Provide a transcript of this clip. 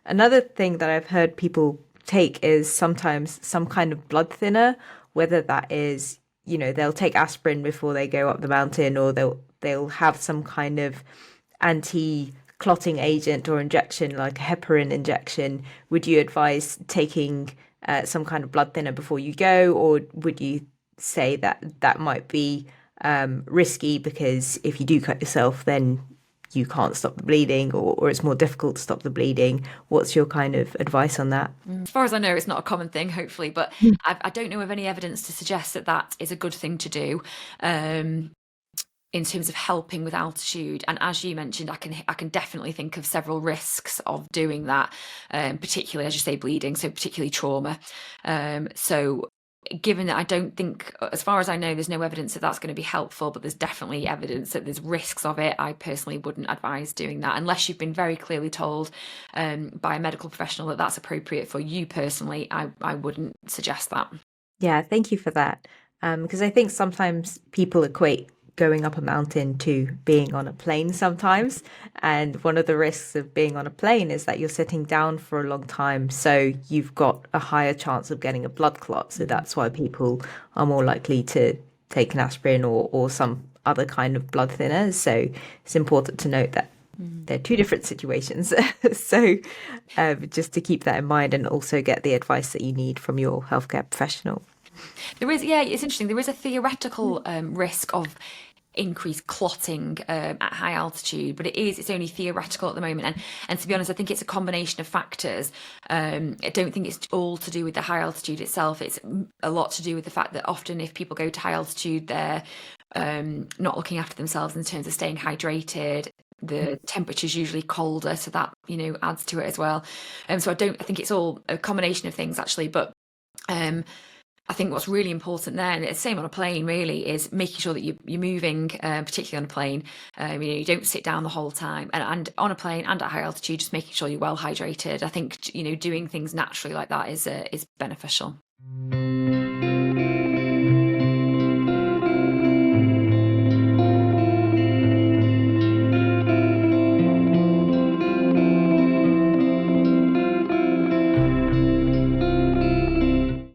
Another thing that I've heard people take is sometimes some kind of blood thinner, whether that is, they'll take aspirin before they go up the mountain, or they'll have some kind of anti-clotting agent or injection, like a heparin injection. Would you advise taking some kind of blood thinner before you go, or would you say that that might be risky because if you do cut yourself, then you can't stop the bleeding, or it's more difficult to stop the bleeding? What's your kind of advice on that? As far as I know, it's not a common thing, hopefully, but I don't know of any evidence to suggest that that is a good thing to do. In terms of helping with altitude, and as you mentioned, I can definitely think of several risks of doing that, particularly as you say, bleeding, so particularly trauma. So given that I don't think, as far as I know, there's no evidence that that's going to be helpful, but there's definitely evidence that there's risks of it. I personally wouldn't advise doing that unless you've been very clearly told by a medical professional that that's appropriate for you personally. I wouldn't suggest that. Yeah, thank you for that. Because I think sometimes people equate going up a mountain to being on a plane sometimes. And one of the risks of being on a plane is that you're sitting down for a long time. So you've got a higher chance of getting a blood clot. So that's why people are more likely to take an aspirin or some other kind of blood thinner. So it's important to note that they're two different situations. So just to keep that in mind and also get the advice that you need from your healthcare professional. There is, yeah, it's interesting. There is a theoretical risk of increased clotting at high altitude, but it's only theoretical at the moment. And to be honest, I think it's a combination of factors. I don't think it's all to do with the high altitude itself. It's a lot to do with the fact that often if people go to high altitude, they're not looking after themselves in terms of staying hydrated. The temperature's usually colder, so that adds to it as well. So I think it's all a combination of things actually, but. I think what's really important there, and it's the same on a plane really, is making sure that you're moving, particularly on a plane. You don't sit down the whole time, and on a plane and at high altitude, just making sure you're well hydrated. I think doing things naturally like that is beneficial.